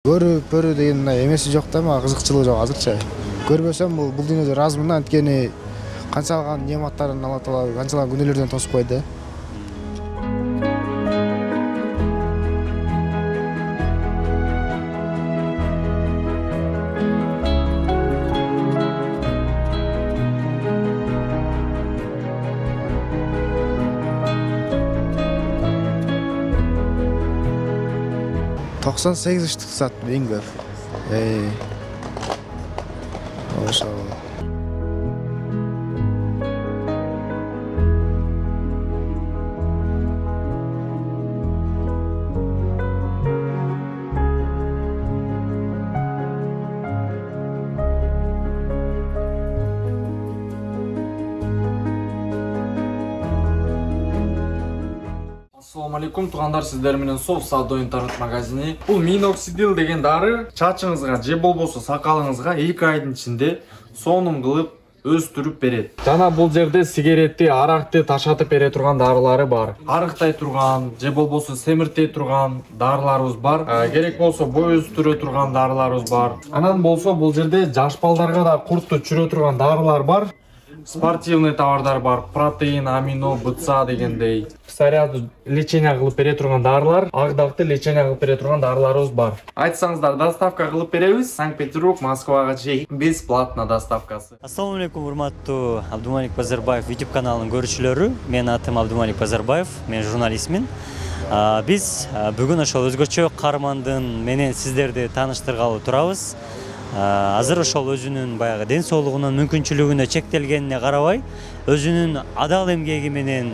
Көрүү деген эмеси жок да, мага кызыкчылыгы жок азырча. Көрбөсөм бул дүйнөдө ыраазмын, анткени канчалган неаматтарын Алла Таала канчалган күнөөлөрдөн тосуп койду. 98 жаштык саттым эң көп. Ошол. Assalamu alaikum тугандар, сиздер менен Сол сауда интернет магазини. Бул миноксидил деген дары чачыңызга же болбосо сакалыңызга 2 айдын ичинде сонун кылып өстүрүп берет. Жана бул жерде сигаретти, аракты ташатып бере турган дарылары бар. Арыктай турган же болбосо семиртей турган дарыларыбыз бар. Керек болсо бой өстүрө турган дарыларыбыз бар. Анан болсо бул жерде жаш балдарга да куртту чүрө турган дарылар бар. Спортивный товардар бар, протеин, амино, БЦА дегендей. Саряду лечение кылып бере турган дарылар, агдакты лечение кылып бере турган дарыларыбыз бар. Айтсаңыздар, доставка кылып беребиз. Санкт-Петербург, Москвага чейин бесплатно доставкасы. Ассаламу алейкум, урматтуу Абдумалик Базарбаев YouTube каналынын көрүүчүлөрү. Менин атым Абдумалик Базарбаев, мен журналистмин. Биз бүгүн ошол өзгөчө каармандын менен сиздерди тааныштыргалы турабыз. Азыр ошол өзүнүн баягы ден соолугунун мүмкүнчүлүгүнө чектелгенине карабай, өзүнүн адал эмгеги менен,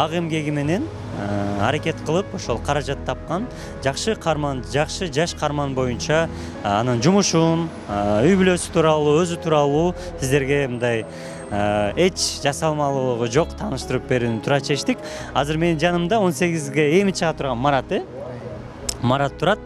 ак эмгеги менен аракет кылып, ошол каражат тапкан жакшы каарман, жакшы жаш каарман боюнча анын жумушун, үй бүлөсү тууралуу, өзү тууралуу сиздерге мындай эч жасалмалуулугу жок тааныштырып берүүнү туура чечтик. Азыр менин жанымда 18ге эми чыга турган Марат турат.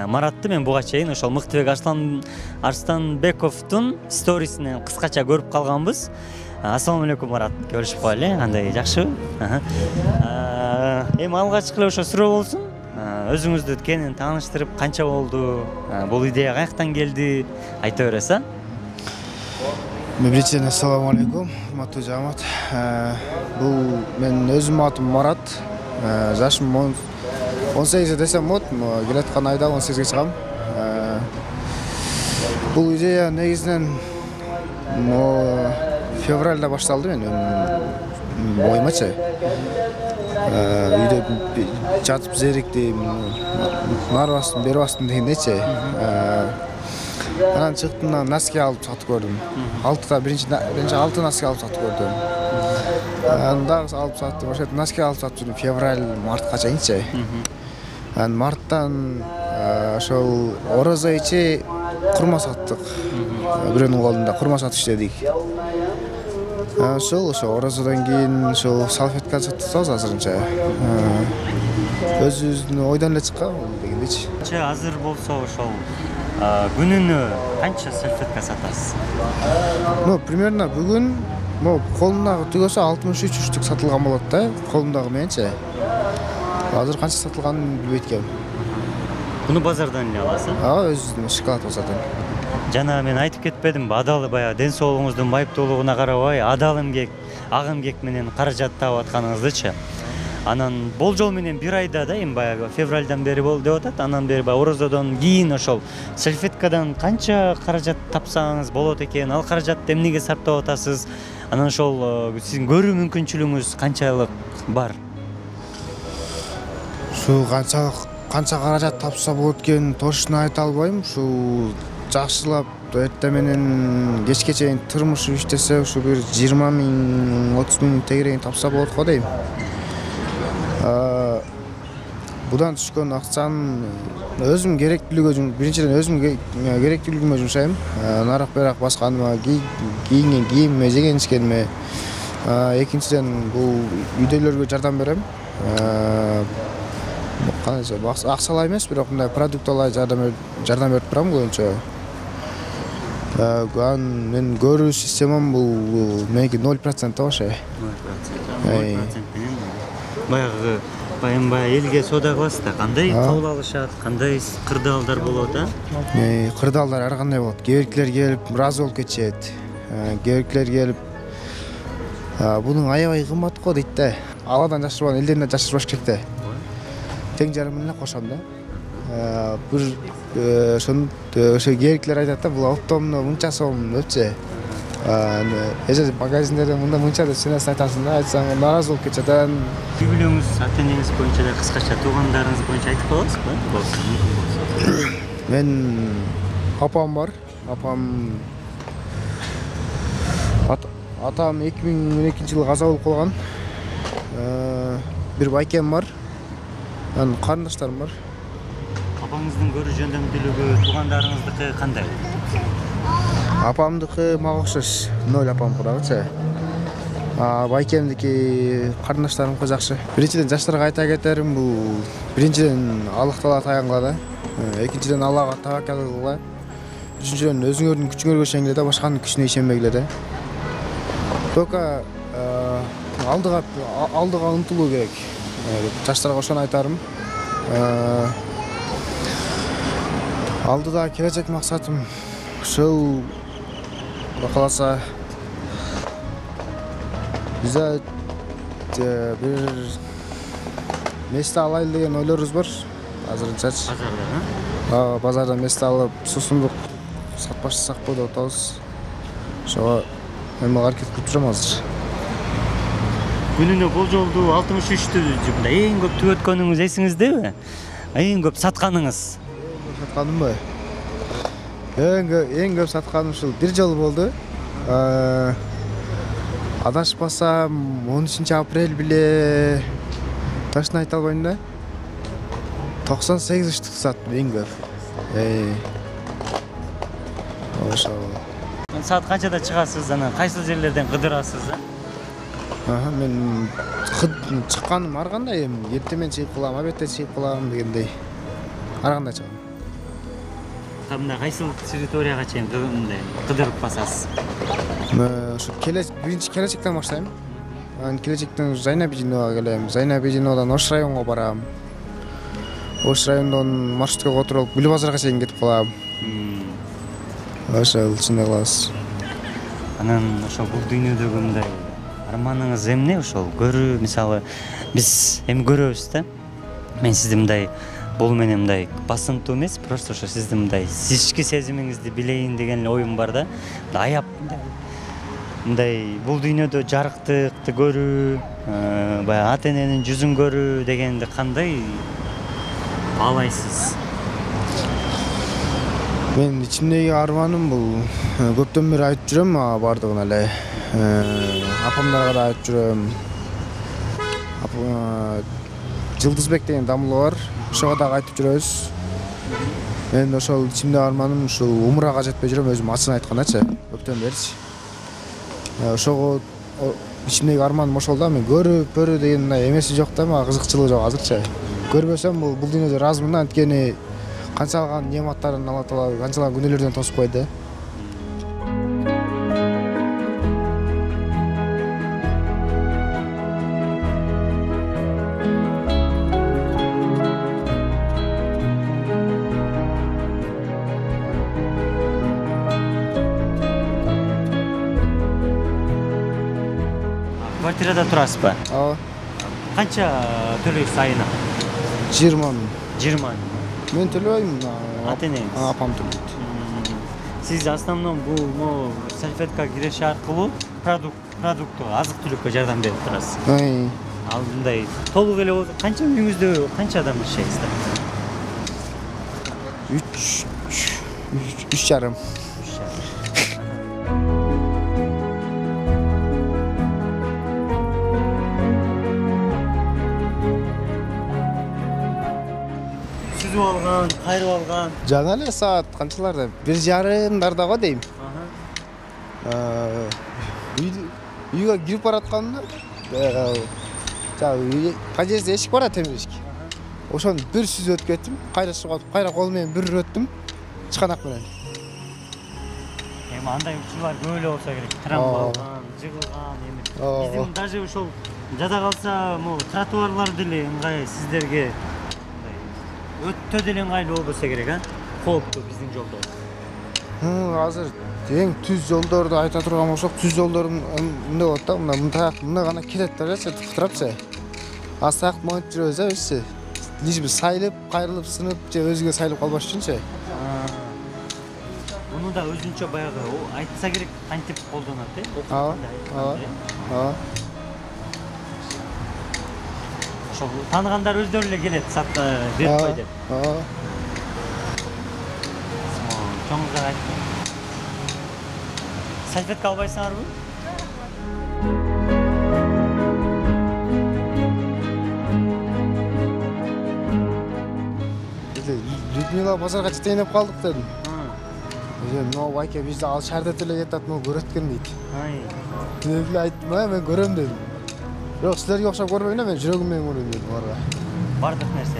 Маратты мен буга чейин ошол Мыктыбек Арстанбековдун сторисинен кыскача көрүп калганбыз. Ассаламу алейкум, Марат. Көрүшүп калайлы. Кандай, жакшыбы? Эми алгачкы эле ошо суроо болсун. Өзүңүздү кенен тааныштырып, канча болду? Бул идея каяктан келди? Айта бересиз, а? Биринчиден ассаламу алейкум, урматтуу жамаат. Бул мен өзүмдүн атым Марат. Жашым 18 десем болот, келаткан айда 18ге чыгам. Бул идея негизинен февралда башталды менин оюмачы. Үйдө жатып зериктим, нарбастым, бербастым дегендейчи. Анан чыктым, носки алып сатып көрдүм. 6та биринчи 6 носки алып сатып көрдүм. Андагы алып саттым, ошо носки алып сатып жүрдүм февраль, мартка чейинчи. Анан марттан ошол орозо ичи курма саттык. Бирөөнүн колунда курма сатып иштедик. Ошо орозодон кийин ошол салфетка сатып атабыз азырынча. Өзүбүздүн ойдон эле чыккан дегендейчи. Азыр болсо ошол күнүнө канча салфетка сатасыз? Примерно бүгүн колумдагы түгөсө 63 штук сатылган болот да, колумдагы мененчи. Азыр канча сатылганын билбейт экенмин. Буну базардан эле аласыз? Өзүбүздүн шоколад базардан. Жана мен айтып кетпедимби, адал баягы ден соолугуңуздун байыптуулугуна карабай, адал эмгек, ак эмгек менен каражат таап атканыңыздычы. Анан болжол менен 1 айда да, эми баягы февралдан бери болду деп атат. Анан бери баягы орозодон кийин ошол салфеткадан канча каражат тапсаңыз болот экен? Ал каражатты эмнеге сарптап атасыз? Анан ошол сиздин көрүү мүмкүнчүлүгүңүз канчалык бар? Ушу канча каражат тапса болот экен, точно айта албайм. Ушу жакшылап эртең менен кечке чейин турмушу иштесе, ушу бир 20 миң, 30 миң тегерегин тапса болот го дейм. Будан түшкөн акчаны өзүм биринчиден өзүм керектүүлүгүмө жумшайм. Нарак-берак басканыма, кийинген кийимиме, жеген ичкениме. Экинчиден бул үйдөлөргө жардам берем. Акчалай эмес, бирок мындай продукталай жардам берип турам көбүнчө. Мен көрүү системам бул меники 0% ошо. 0% менен баягы Байым элге соода кыласыз да, кандай кабыл алышат, кандай кырдаалдар болот, Кырдаалдар ар кандай болот. Кээ келип ыраазы болуп кетишет. Кээ келип бунун аябай кымбат го дейт да. Аладан жашырбаган элден жашырбаш керек да. Тең жарым эле кошом да. Бир ошо кээ айтат да, бул оптомно мынча сом депчи. Эже магазиндерде мында мынча деп сен айтасың да, айтсаң нааразы болуп кетет. Үй бүлөңүз, ата-энеңиз боюнча да кыскача туугандарыңыз боюнча айтып каласызбы? Мен апам бар. Атам 2012-жылы каза болуп калган. Бир байкем бар. Анан карындаштарым бар. Апаңыздын көрүү жөндөмдүүлүгү туугандарыңыздыкы кандай? Апамдыкы мага окшош, 0 апамдыкы дагычы. Байкемдики, карындаштарымдыкы жакшы. Биринчиден жаштарга айта кетерим, бул биринчиден Аллах Таала таянгыла да. Экинчиден Аллага таваккал кылгыла. Үчүнчүдөн өзүңөрдүн күчүңөргө ишенгиле да, башканын күчүнө ишенбегиле да. Только алдыга ынтылуу керек. Жаштарга ошону айтарым. Алдыда келечек максатым ушул каласа бизде бир месте алайлы деген ойлорубуз бар. Азырынчачы. Базарда, Базардан месте алып, суусундук сатпашсак болот деп атабыз. Ошого мен аракет кылып турам азыр. Күнүнө болжолду 63-тү мында эң көп түгөткөнүңүз эсиңиздеби? Эң көп сатканыңыз? Сатканымбы? Эң көп сатканым ушул бир жол болду. Адашпасам 13 апрель беле точно айта албайм да. 98 штук саттым эң көп. Ошо. Саат канчада чыгасыз, анан кайсы жерлерден кыдырасыз? Мен чыкканым ар кандай, эртең менен чыгып калам, обедте чыгып калам дегендей. Ар кандай чыгам. Мында кайсы территорияга чейин мындай кыдырып басасыз? Ошо биринчи келечектен баштайм. Анан келечектен Зайнабидиновага келем. Зайнабидиновадан Ош районго барам. Ош райондон маршрутка отуруп Гүл базарга чейин кетип калам. Ошол чындай кылабыз. Анан ошо бул дүйнөдөгү мындай арманыңыз эмне? Ошол көрүү, мисалы биз эми көрөбүз да. Мен сизди мындай бул менен мындай басымтуу эмес, просто ошо сизди мындай ички сезимиңизди билейин деген оюм бар да. Аяп мындай бул дүйнөдө жарыктыкты көрүү, баягы ата-эненин жүзүн көрүү дегенди кандай баалайсыз? Мен ичимдеги арманым бул көптөн бери айтып жүрөм бардыгын эле. Апамдарга да айтып жүрөм. Жылдызбек деген дамылы бар. Ошого дагы айтып жүрөбүз. Мен ошол ичимдеги арманым ушул умрага жетпей жүрөм, өзүм ачыгын айткандачы, көптөн беричи. Ошого ичимдеги арманым ошол да, мен көрүү деген эмеси жок да, мага кызыкчылыгы жок азырчы. Көрбөсөм бул дүйнөдө ыраазымын, анткени канчалаган неаматтарын Алла Таала канчалаган күнөөлөрдөн тосуп койду. Квартирада турасызбы? Ооба. Канча төлөйсүз айына? 20 мың. 20 мың. Мен төлөйм, ата-энеңиз? Апам төлөйт. Сиз основном бул сальфетка киреше аркылуу продукту, азык-түлүккө жардам берип турасыз. Ал мындай толук эле канча үйүңүздө канча адам жашайсыздар? 3,5. Сүзүп алган, кайрып алган. Жана эле саат канчаларда? 1,5 го дейм. Үйгө кирип баратканда подъездде эшик бар, темир эшик. Ошону бир сүзүп өтүп кеттим, кайра чыгып атып, кайра кол менен бир өттүм, чыканак менен. эми андай учурлар көп эле болсо керек. Трамвалган, жыгылган эми. Биздин даже ошол жада калса, могу тротуарлар деле ыңгай сиздерге өтө деле ыңгайлуу болбосо керек, а? Кооптуу биздин жолдор. Азыр эң түз жолдорду айта турган болсок, түз жолдордун мындай болот да, мына гана кететтер же тыктырапчы. Асак монт жүрөбүз, бизчи. Лишь бы сайылып, кайрылып, сынып же өзгө сайылып калбаш үчүнчү. Муну да өзүнчө баягы айтса керек кантип колдонот, Ошол тааныгандар өздөрү эле келет, сатта берип кой деп. Чоңуздар айтты. Салфетка албайсыңарбы? Людмила базарга жетейин деп калдык дедим. Мына байке бизде ал шаардат эле кетет, мына көрөт экен дейт. Мен эле айттым, мен көрөм дедим. Жок, силерге окшоп көрбөйм эле, мен жүрөгүм менен көрөм дедим аларга. Бардык нерсе.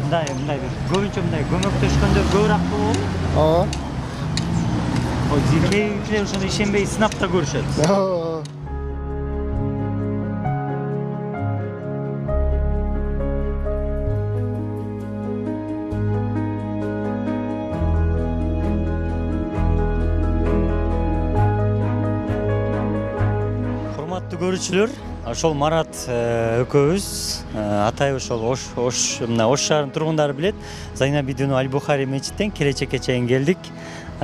Мындай бир көбүнчө мындай көмөктөшкөндөр көбүрөөк болобу? Кээ ошондо ишенбей сынап да көрүшөт. Көрүүчүлөр, ошол Марат экөөбүз атай ошол Ош шаарынын тургундары билет. Зайнабидин Аль-Бухари мечиттен келечекке чейин келдик.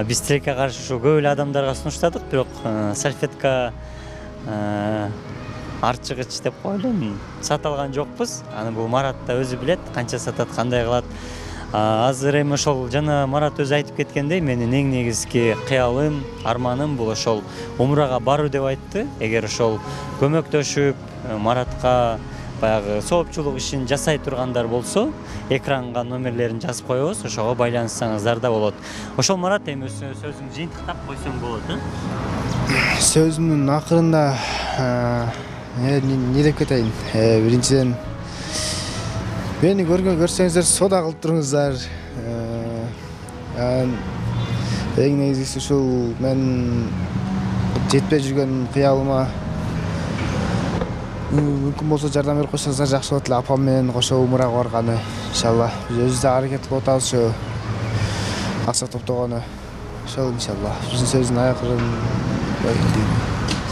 Биз тилекке каршы ушу көп эле адамдарга сунуштадык, бирок салфетка арчыгыч деп коелу, сата алган жокпуз. Аны бул Марат да өзү билет, канча сатат, кандай кылат. Азыр эми ошол жана Марат өзү айтып кеткендей, менин эң негизги кыялым, арманым бул ошол умрага баруу деп айтты. Эгер ошол көмөктөшүп, Маратка баягы соопчулук ишин жасай тургандар болсо, экранга номерлерин жазып коебуз, ошого байланыссаңыздар да болот. Ошол Марат эми сөзүң жыйынтыктап койсоң болот, Сөзүмдүн акырында не деп кетейин? Биринчиден мени көрсөңүздөр сода кылып туруңуздар. Эң негизгиси ушул мен жетпей жүргөн кыялыма мүмкүн болсо жардам берип койсоңуздар жакшы болот эле. Апам менен кошо умрага барганы, иншалла. Биз өзүбүз да аракет кылып атабыз ошо акча топтогону. Ошол иншалла. Биздин сөздүн аякырын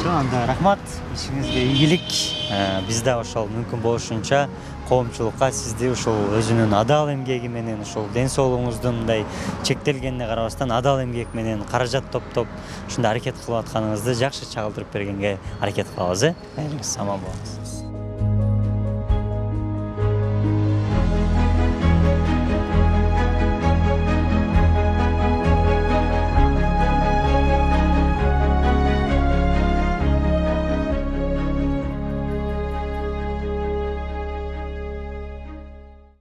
анда рахмат, ишиңизге ийгилик. Биз да ошол мүмкүн болушунча коомчулукка сизди ушул өзүнүн адал эмгеги менен, ушул ден соолугуңуздун мындай чектелгенине карабастан адал эмгек менен каражат топтоп ушундай аракет кылып атканыңызды жакшы чагылдырып бергенге аракет кылабыз, аман болуңуз.